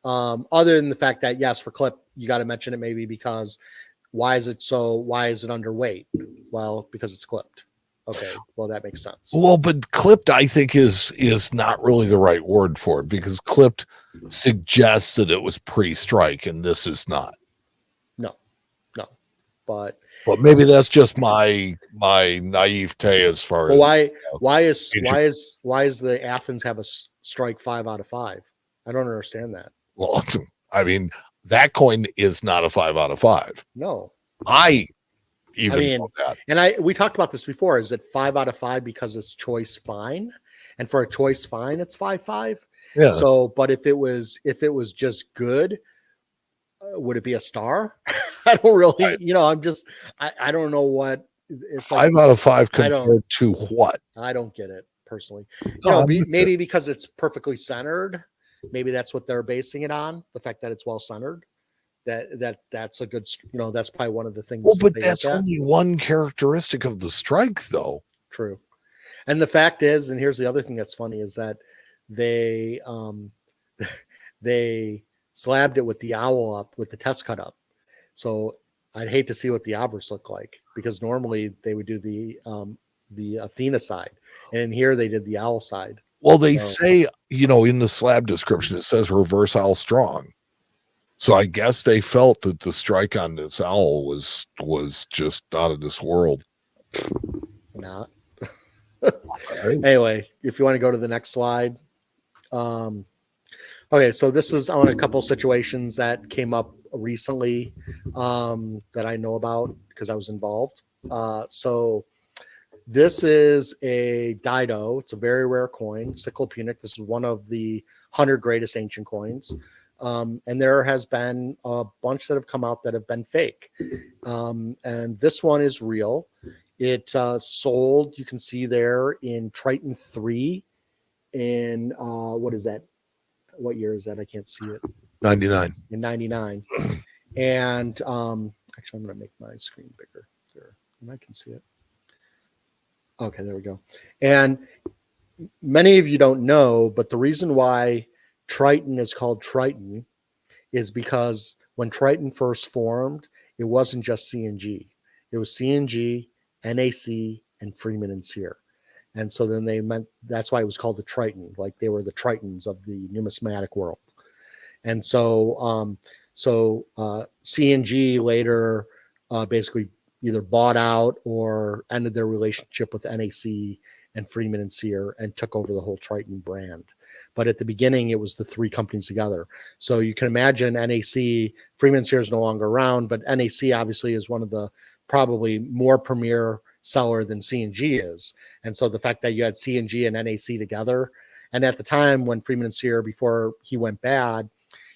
Other than the fact that, yes, for clip, you got to mention it maybe because why is it underweight? Well, because it's clipped. Okay, well, that makes sense. Well, but clipped, I think, is not really the right word for it, because clipped suggests that it was pre-strike, and this is not. No, but maybe that's just my naivete as far well, as why is the Athens have a strike 5 out of 5? I don't understand that. well, I mean, that coin is not a 5 out of 5. No, I mean, know that. And we talked about this before. Is it 5 out of 5 because it's choice fine, and for a choice fine, it's 5/5. Yeah. So, but if it was just good, would it be a star? I don't really, I don't know what it's 5 out of 5 compared to what? I don't get it personally. Maybe because it's perfectly centered. Maybe that's what they're basing it on. The fact that it's well centered. That's a good, that's probably one of the things. Well, but that's only one characteristic of the strike, though. True. And the fact is, and here's the other thing that's funny, is that they they slabbed it with the owl up, with the test cut up. So I'd hate to see what the obverse look like, because normally they would do the Athena side, and here they did the owl side. Well, they say, in the slab description, it says reverse owl strong. So I guess they felt that the strike on this owl was just out of this world. Not. Anyway, if you want to go to the next slide. Okay, so this is on a couple situations that came up recently that I know about because I was involved. So this is a Dido. It's a very rare coin, Cyclopunic. This is one of the 100 greatest ancient coins. And there has been a bunch that have come out that have been fake. And this one is real. It sold, you can see there, in Triton 3 in, what is that? What year is that? I can't see it. 99. In 99. And actually, I'm going to make my screen bigger. There, I can see it. Okay, there we go. And many of you don't know, but the reason why Triton is called Triton is because when Triton first formed, it wasn't just CNG. It was CNG, NAC, and Freeman and Sear. And so then that's why it was called the Triton, like they were the Tritons of the numismatic world. And so, CNG later basically either bought out or ended their relationship with NAC and Freeman and Sear and took over the whole Triton brand. But at the beginning, it was the three companies together. So you can imagine NAC, Freeman and Sear is no longer around, but NAC obviously is one of the probably more premier seller than CNG is. And so the fact that you had CNG and NAC together, and at the time when Freeman and Sear, before he went bad,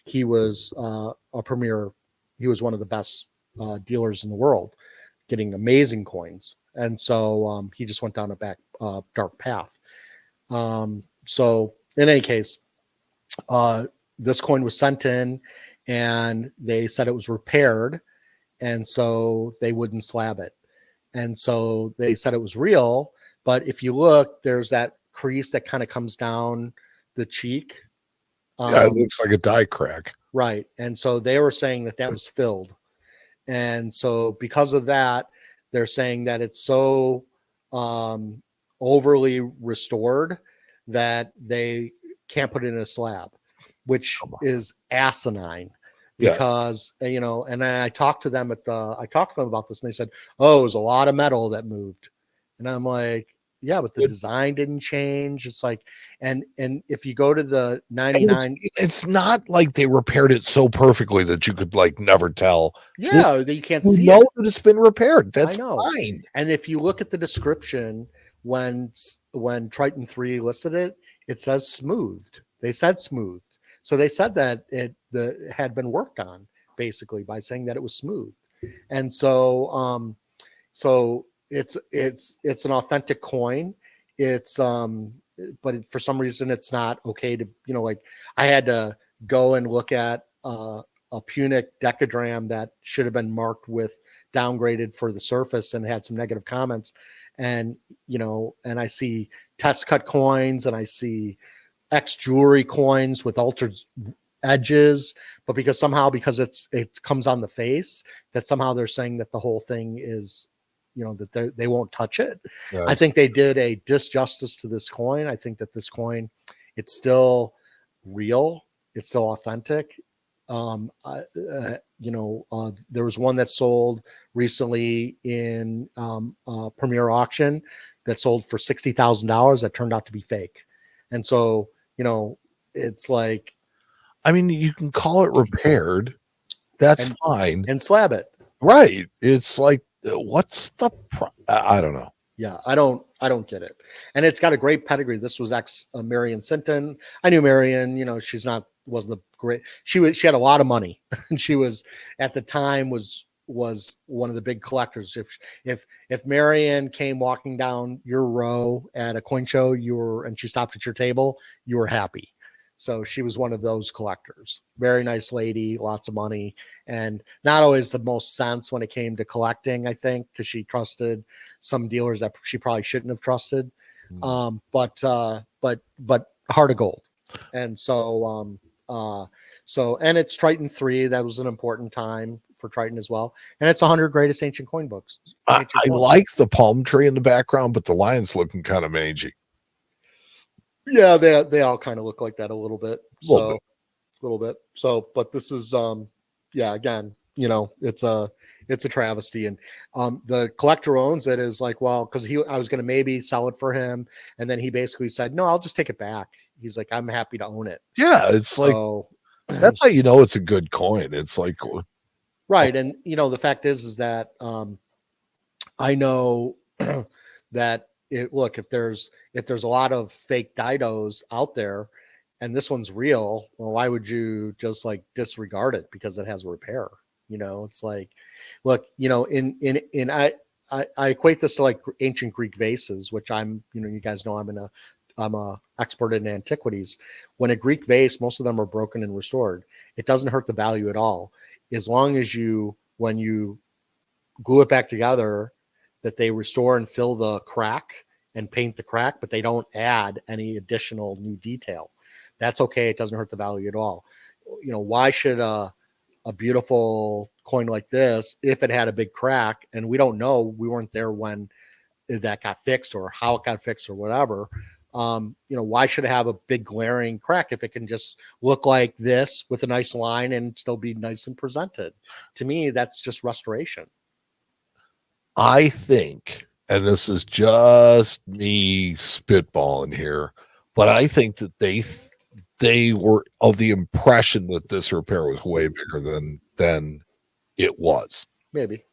he was a premier. He was one of the best dealers in the world, getting amazing coins. And so he just went down a dark path. So in any case, this coin was sent in and they said it was repaired. And so they wouldn't slab it. And so they said it was real. But if you look, there's that crease that kind of comes down the cheek. Yeah, it looks like a die crack. Right. And so they were saying that was filled. And so because of that, they're saying that it's so overly restored that they can't put it in a slab, which is asinine. Because and I talked to them about this, and they said, "Oh, it was a lot of metal that moved," and I'm like, "Yeah, but the design didn't change." It's like, and if you go to the 99, it's not like they repaired it so perfectly that you could never tell. Yeah, that you can't see that it's been repaired. That's fine. And if you look at the description when Triton 3 listed it, it says smoothed. They said smoothed. So they said that it had been worked on basically by saying that it was smooth. And so so it's an authentic coin. It's but for some reason it's not okay to, I had to go and look at a Punic decadram that should have been marked with downgraded for the surface and had some negative comments. And and I see test cut coins and I see ex jewelry coins with altered edges, but because it comes on the face, that somehow they're saying that the whole thing is, that they won't touch it. Yes. I think they did a disjustice to this coin. I think that this coin, it's still real, it's still authentic. There was one that sold recently in Premier Auction that sold for $60,000 that turned out to be fake. And so, it's like, I mean, you can call it repaired. That's fine. And slab it. Right. It's like, what's the I don't know. Yeah, I don't get it. And it's got a great pedigree. This was Marion Sinton. I knew Marion, wasn't the great. She had a lot of money. And she was at the time was one of the big collectors. If Marion came walking down your row at a coin show, and she stopped at your table, you were happy. So she was one of those collectors. Very nice lady, lots of money, and not always the most sense when it came to collecting, I think, because she trusted some dealers that she probably shouldn't have trusted. But heart of gold. And so and it's Triton 3. That was an important time for Triton as well. And it's 100 greatest ancient coin books. I like the palm tree in the background, but the lion's looking kind of mangy. Yeah, they all kind of look like that a little bit. A little bit. So, but this is again, it's a travesty. And the collector owns it is like, well, because I was gonna maybe sell it for him, and then he basically said, no, I'll just take it back. He's like, I'm happy to own it. Yeah, it's like that's how you know it's a good coin. It's like right. And the fact is that I know that if there's a lot of fake Didos out there and this one's real, well, why would you just like disregard it because it has a repair? It's like, look, I equate this to like ancient Greek vases, which you guys know I'm a expert in antiquities. When a Greek vase, most of them are broken and restored. It doesn't hurt the value at all. As long as when you glue it back together, that they restore and fill the crack and paint the crack, but they don't add any additional new detail. That's okay. It doesn't hurt the value at all. Why should a beautiful coin like this, if it had a big crack, and we don't know, we weren't there when that got fixed or how it got fixed or whatever, why should it have a big glaring crack if it can just look like this with a nice line and still be nice and presented? To me, that's just restoration. I think, and this is just me spitballing here, but I think that they were of the impression that this repair was way bigger than it was. Maybe.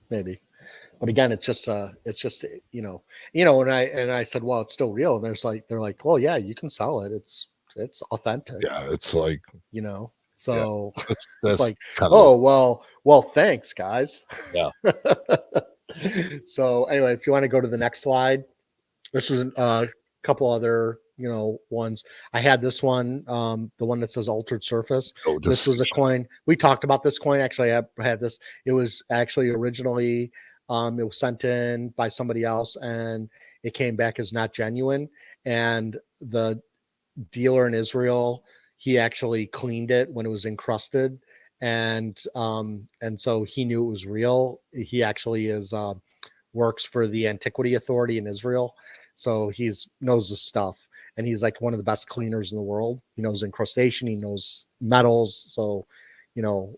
But again, it's just and I said, well, it's still real. And they're like, well, yeah, you can sell it. It's authentic. Yeah, it's like, so yeah, that's it's like, well, thanks, guys. Yeah. So anyway, if you want to go to the next slide, this was a couple other ones. I had this one, the one that says altered surface. This was a coin. We talked about this coin. Actually, I had this. It was actually originally it was sent in by somebody else and it came back as not genuine. And the dealer in Israel, he actually cleaned it when it was encrusted. And so he knew it was real. He actually works for the Antiquity Authority in Israel. So knows the stuff. And he's like one of the best cleaners in the world. He knows incrustation. He knows metals. So,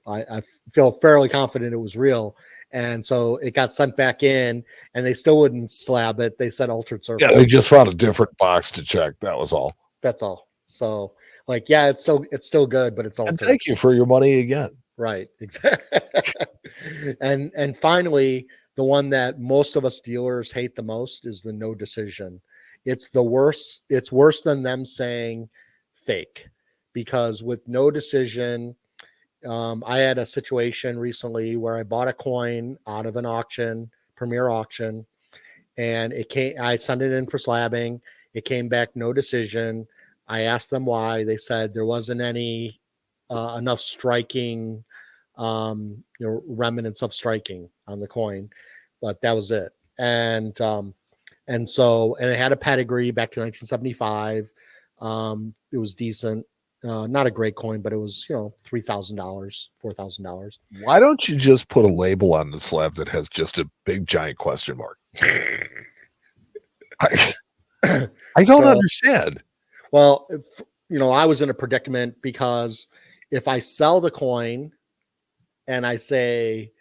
I feel fairly confident it was real. And so it got sent back in and they still wouldn't slab it. They said altered surface. Yeah, they just found a different box to check. That was all. That's all. So like, yeah, it's still good, but it's altered. And thank you for your money again. Right. Exactly. and finally, the one that most of us dealers hate the most is the no decision. It's the worst. It's worse than them saying fake, because with no decision, I had a situation recently where I bought a coin out of an auction, Premier Auction, and I sent it in for slabbing. It came back no decision. I asked them why. They said there wasn't any enough striking, remnants of striking on the coin, but that was it. And it had a pedigree back to 1975. It was decent. not a great coin, but it was, $3,000, $4,000. Why don't you just put a label on the slab that has just a big giant question mark? I don't understand. Well, I was in a predicament because if I sell the coin and I say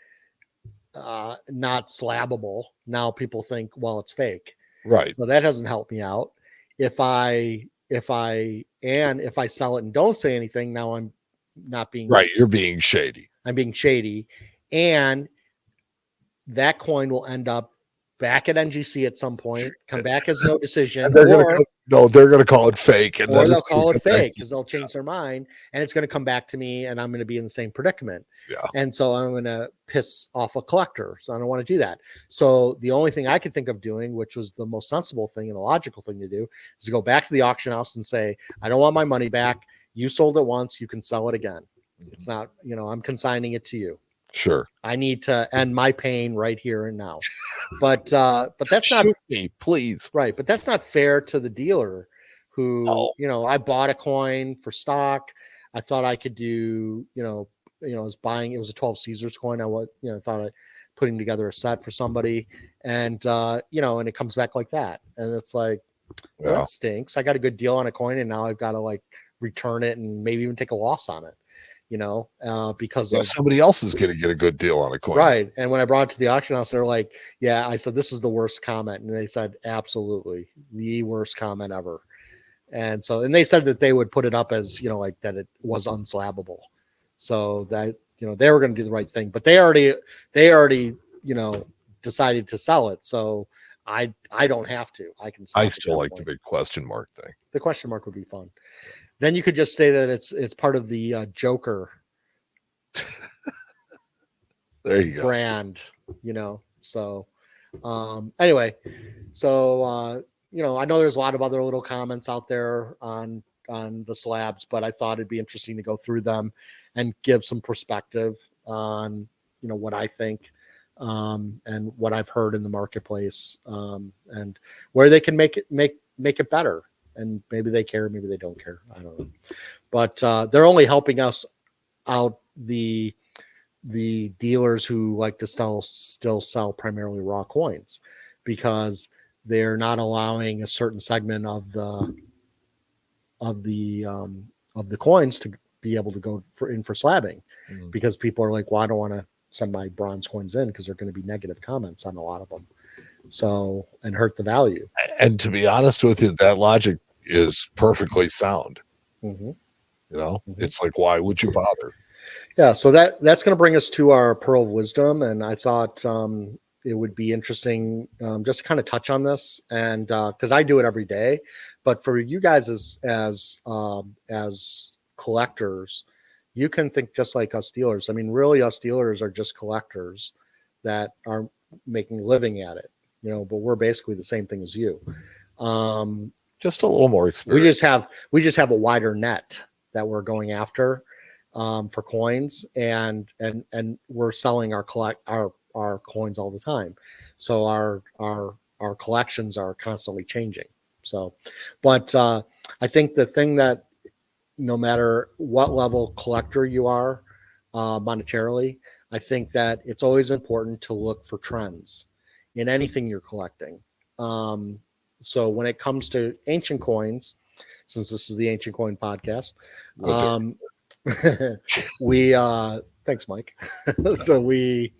not slabbable, now people think, well, it's fake. Right. So that doesn't help me out. If I sell it and don't say anything, now I'm not being right. You're being shady. I'm being shady. And that coin will end up back at NGC at some point, come back as no decision. And they're going to call it fake. And or they'll call it fake because they'll change their mind, and it's going to come back to me, and I'm going to be in the same predicament. Yeah. And so I'm going to piss off a collector. So I don't want to do that. So the only thing I could think of doing, which was the most sensible thing and a logical thing to do, is to go back to the auction house and say, I don't want my money back. You sold it once, you can sell it again. It's not, I'm consigning it to you. Sure. I need to end my pain right here and now. But that's not me, please. Right. But that's not fair to the dealer who, I bought a coin for stock. I thought I could do, I was buying, it was a 12 Caesars coin. I thought I putting together a set for somebody, and and it comes back like that. And it's like, well, that stinks. I got a good deal on a coin, and now I've got to return it and maybe even take a loss on it. Because somebody else is going to get a good deal on a coin. Right. And when I brought it to the auction house, they're like, yeah, I said, this is the worst comment. And they said, absolutely the worst comment ever. And they said that they would put it up as, that it was unslabbable. So that, they were going to do the right thing, but they already, decided to sell it. So I don't have to, I still like the big question mark thing. The question mark would be fun. Then you could just say that it's part of the Joker there you go. brand, So anyway, so I know there's a lot of other little comments out there on the slabs, but I thought it'd be interesting to go through them and give some perspective on what I think and what I've heard in the marketplace and where they can make it better. And maybe they care, maybe they don't care. I don't know. But they're only helping us out, the dealers who like to still sell primarily raw coins, because they're not allowing a certain segment of the coins to be able to go for slabbing, because people are like, well, I don't want to send my bronze coins in because they're going to be negative comments on a lot of them. So, and hurt the value. And to be honest with you, that logic is perfectly sound. Mm-hmm. It's like, why would you bother? Yeah. So that's going to bring us to our pearl of wisdom. And I thought it would be interesting just to kind of touch on this, and because I do it every day, but for you guys as collectors, you can think just like us dealers. I mean, really, us dealers are just collectors that are making a living at it. But we're basically the same thing as you. Just a little more experience. We just have a wider net that we're going after for coins, and we're selling our coins all the time. So our collections are constantly changing. So, but I think the thing that no matter what level collector you are monetarily, I think that it's always important to look for trends in anything you're collecting. So when it comes to ancient coins, since this is the Ancient Coin podcast, thanks, Mike. So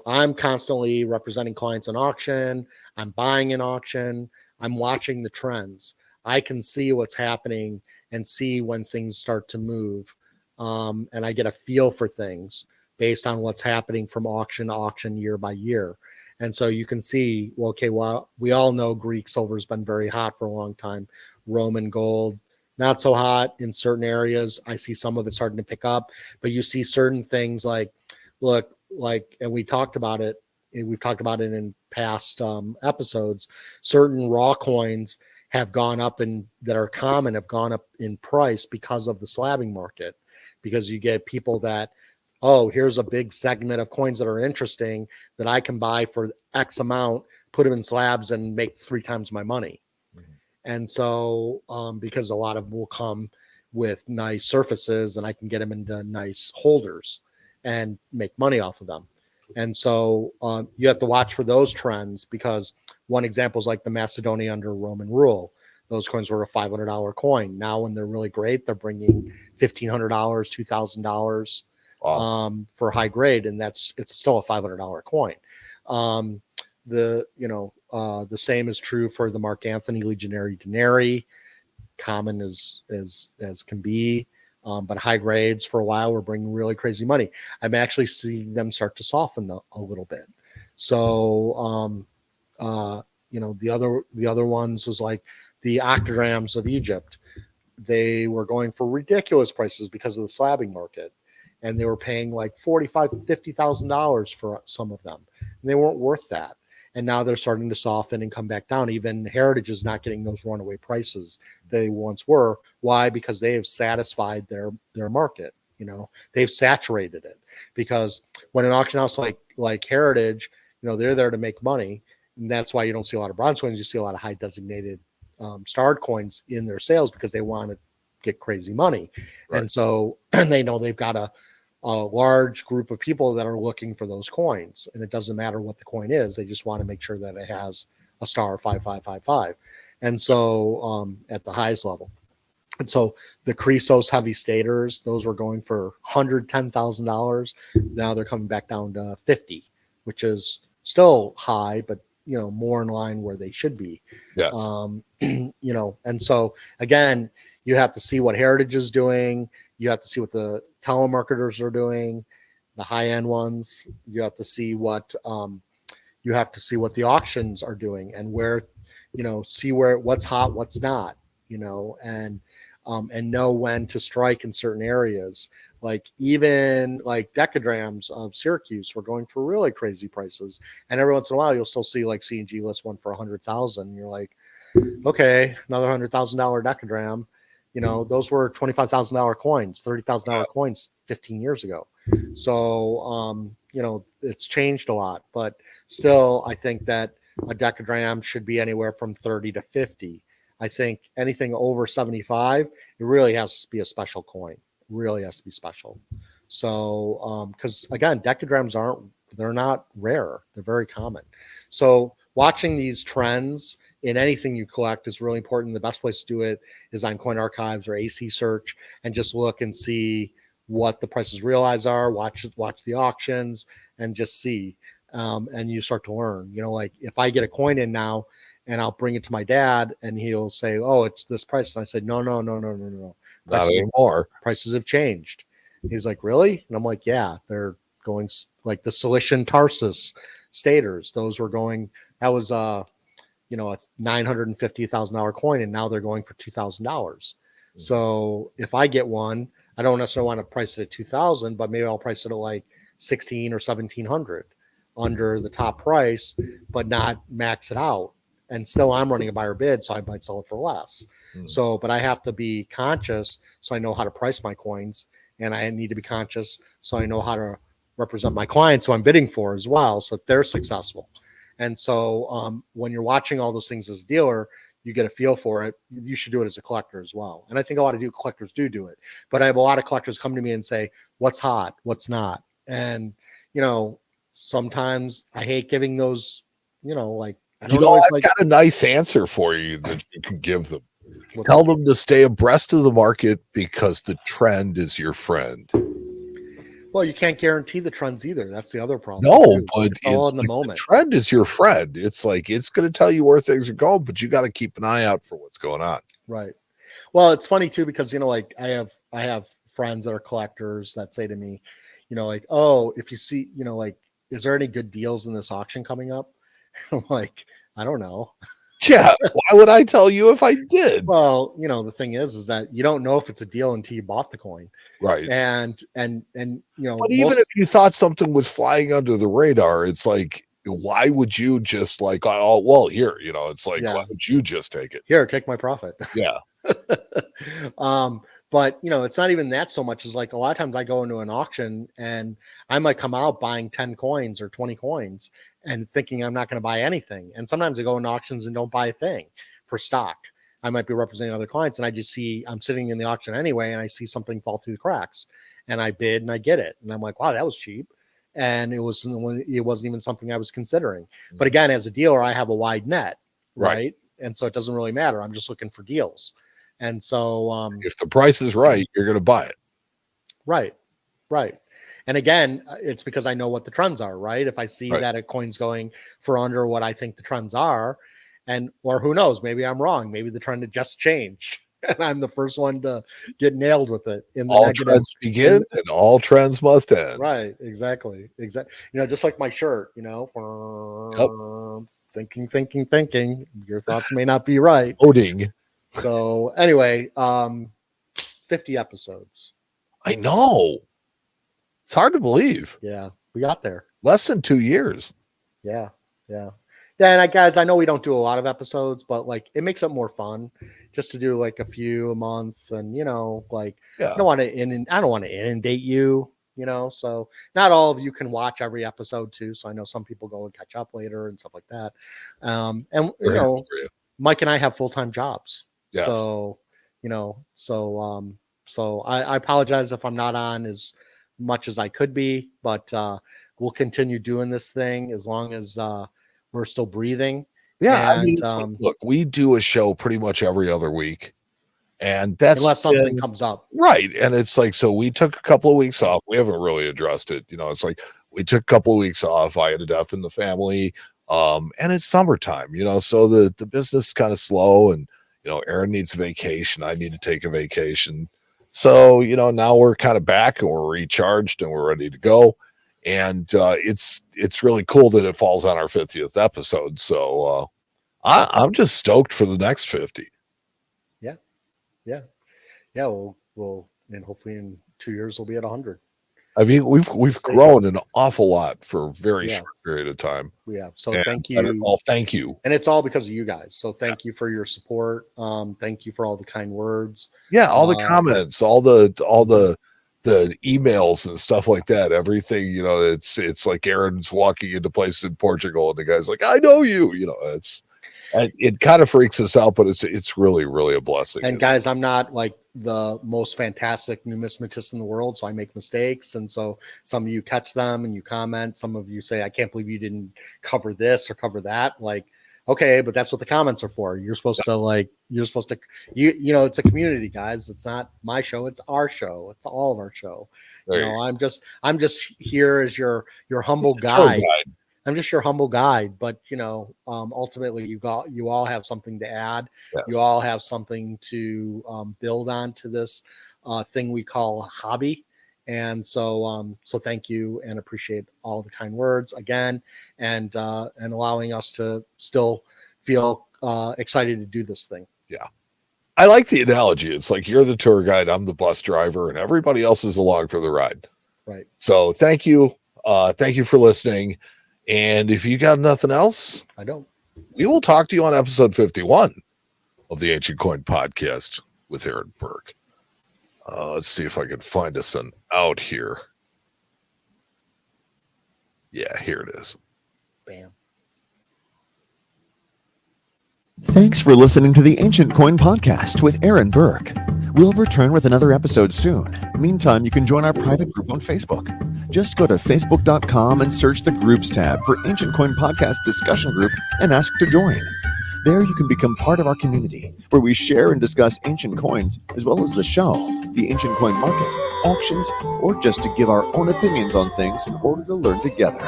I'm constantly representing clients in auction. I'm buying in auction. I'm watching the trends. I can see what's happening and see when things start to move. And I get a feel for things based on what's happening from auction to auction, year by year. And so you can see, well, okay, well, we all know Greek silver has been very hot for a long time. Roman gold, not so hot in certain areas. I see some of it starting to pick up, but you see certain things like, and we talked about it. We've talked about it in past episodes. Certain raw coins have gone up, and that are common have gone up in price because of the slabbing market, because you get people that, oh, here's a big segment of coins that are interesting that I can buy for X amount, put them in slabs and make 3 times my money. Mm-hmm. And so, because a lot of them will come with nice surfaces, and I can get them into nice holders and make money off of them. And so you have to watch for those trends, because one example is like the Macedonia under Roman rule. Those coins were a $500 coin. Now, when they're really great, they're bringing $1,500, $2,000 for high grade, and it's still a $500 coin. The same is true for the Mark Anthony Legionary Denari, common as can be, but high grades for a while were bringing really crazy money. I'm actually seeing them start to soften a little bit. So the other ones was like the octograms of Egypt. They were going for ridiculous prices because of the slabbing market, and they were paying like $45,000-$50,000 for some of them, and they weren't worth that. And now they're starting to soften and come back down. Even Heritage is not getting those runaway prices they once were. Why? Because they have satisfied their market. They've saturated it. Because when an auction house like Heritage, they're there to make money, and that's why you don't see a lot of bronze coins. You see a lot of high designated starred coins in their sales, because they want to get crazy money. Right. And so they know they've got a large group of people that are looking for those coins, and it doesn't matter what the coin is. They just want to make sure that it has a star 5555. And so at the highest level. And so the Chrysos heavy staters, those were going for $110,000. Now they're coming back down to 50, which is still high, but more in line where they should be. Yes. And so again, you have to see what Heritage is doing. You have to see what the telemarketers are doing, the high-end ones. You have to see what the auctions are doing, and where, see what's hot, what's not, and know when to strike in certain areas. Like even like decadrams of Syracuse were going for really crazy prices, and every once in a while you'll still see like C&G list one for 100,000. You're like, okay, another $100,000 decadram. Those were $25,000 coins, $30,000 coins 15 years ago. So, it's changed a lot, but still, I think that a decadram should be anywhere from 30 to 50. I think anything over 75, it really has to be a special coin. It really has to be special. So, because again, decadrams they're not rare. They're very common. So watching these trends in anything you collect is really important. The best place to do it is on Coin Archives or AC Search, and just look and see what the prices realized are. Watch the auctions and just see, and you start to learn. Like if I get a coin in now and I'll bring it to my dad, and he'll say, "Oh, it's this price," and I said, "No, not anymore. Prices have changed." He's like, "Really?" And I'm like, "Yeah, they're going like the Cilician Tarsus staters. Those were going. That was a $950,000 coin, and now they're going for $2,000. Mm-hmm. So if I get one, I don't necessarily want to price it at $2,000, but maybe I'll price it at like $1,600 or $1,700 under the top price, but not max it out. And still, I'm running a buyer bid, so I might sell it for less. Mm-hmm. So, but I have to be conscious so I know how to price my coins, and I need to be conscious so I know how to represent my clients who I'm bidding for as well, so that they're successful. And so when you're watching all those things as a dealer, you get a feel for it. You should do it as a collector as well. And I think a lot of collectors do it. But I have a lot of collectors come to me and say, what's hot, what's not? And, sometimes I hate giving those, like, I've got a nice answer for you that you can give them. Tell them to stay abreast of the market, because the trend is your friend. Well, you can't guarantee the trends either. That's the other problem. No, but it's all in the moment. The trend is your friend. It's like, it's going to tell you where things are going, but you got to keep an eye out for what's going on. Right. Well, it's funny too, because, like I have friends that are collectors that say to me, like, oh, if you see, like, is there any good deals in this auction coming up? I'm like, I don't know. Yeah. Why would I tell you if I did? Well, the thing is that you don't know if it's a deal until you bought the coin. Right. And but even if you thought something was flying under the radar, it's like, why would you just like, oh, well, here, it's like, why would you just take it? Here, take my profit. Yeah. But it's not even that so much as like a lot of times I go into an auction and I might come out buying 10 coins or 20 coins and thinking I'm not going to buy anything. And sometimes I go into auctions and don't buy a thing for stock. I might be representing other clients, and I'm sitting in the auction anyway, and I see something fall through the cracks, and I bid and I get it, and I'm like, wow, that was cheap, and it wasn't even something I was considering. But again, as a dealer, I have a wide net, right? And so it doesn't really matter. I'm just looking for deals, and so if the price is right, you're going to buy it. Right. And again, it's because I know what the trends are, right? If I see that a coin's going for under what I think the trends are, or who knows, maybe I'm wrong. Maybe the trend had just changed and I'm the first one to get nailed with it. In the all negative. Trends begin and all trends must end. Right. Exactly. Just like my shirt, thinking, your thoughts may not be right. Loading. So anyway, 50 episodes. I know. It's hard to believe. Yeah, we got there. Less than 2 years. Yeah. And guys, I know we don't do a lot of episodes, but like it makes it more fun just to do like a few a month, and I don't want to inundate you, So not all of you can watch every episode too. So I know some people go and catch up later and stuff like that. Mike and I have full-time jobs, so So I apologize if I'm not on as much as I could be, but we'll continue doing this thing as long as we're still breathing. Yeah, and, I mean, look, we do a show pretty much every other week, and that's unless something comes up, right? And it's like, so we took a couple of weeks off. We haven't really addressed it. It's like we took a couple of weeks off. I had a death in the family, and it's summertime. So the business is kind of slow, and Aaron needs a vacation. I need to take a vacation. So, now we're kind of back and we're recharged and we're ready to go. And it's really cool that it falls on our 50th episode. So I'm just stoked for the next 50. Yeah. We'll and hopefully in 2 years we'll be at 100. I mean, we've grown an awful lot for a very short period of time. Yeah. So thank you. Thank you. And it's all because of you guys. So thank you for your support. Thank you for all the kind words. Yeah. All the comments, all the emails and stuff like that. Everything, it's like Aaron's walking into places in Portugal and the guy's like, I know you, it kind of freaks us out, but it's really, really a blessing. And guys, I'm not like the most fantastic numismatist in the world, so I make mistakes, and so some of you catch them and you comment. Some of you say, I can't believe you didn't cover this or cover that. Like, okay, but that's what the comments are for. You're supposed to it's a community, guys. It's not my show, it's our show. It's all of our show. I'm just here as your humble guide. I'm just your humble guide, but ultimately you all have something to add. Yes. You all have something to build on to this thing we call hobby. And so thank you and appreciate all the kind words again, and allowing us to still feel excited to do this thing. Yeah. I like the analogy. It's like you're the tour guide, I'm the bus driver, and everybody else is along for the ride. Right. So thank you. Thank you for listening. And if you got nothing else, I don't. We will talk to you on episode 51 of the Ancient Coin Podcast with Aaron Berk. Let's see if I can find us an out here. Yeah, here it is. Bam. Thanks for listening to the Ancient Coin Podcast with Aaron Berk. We'll return with another episode soon. Meantime, you can join our private group on Facebook. Just go to facebook.com and search the Groups tab for Ancient Coin Podcast Discussion Group and ask to join. There you can become part of our community, where we share and discuss ancient coins, as well as the show, the ancient coin market, auctions, or just to give our own opinions on things in order to learn together.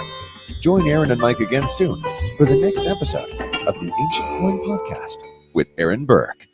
Join Aaron and Mike again soon for the next episode of the Ancient Coin Podcast with Aaron Berk.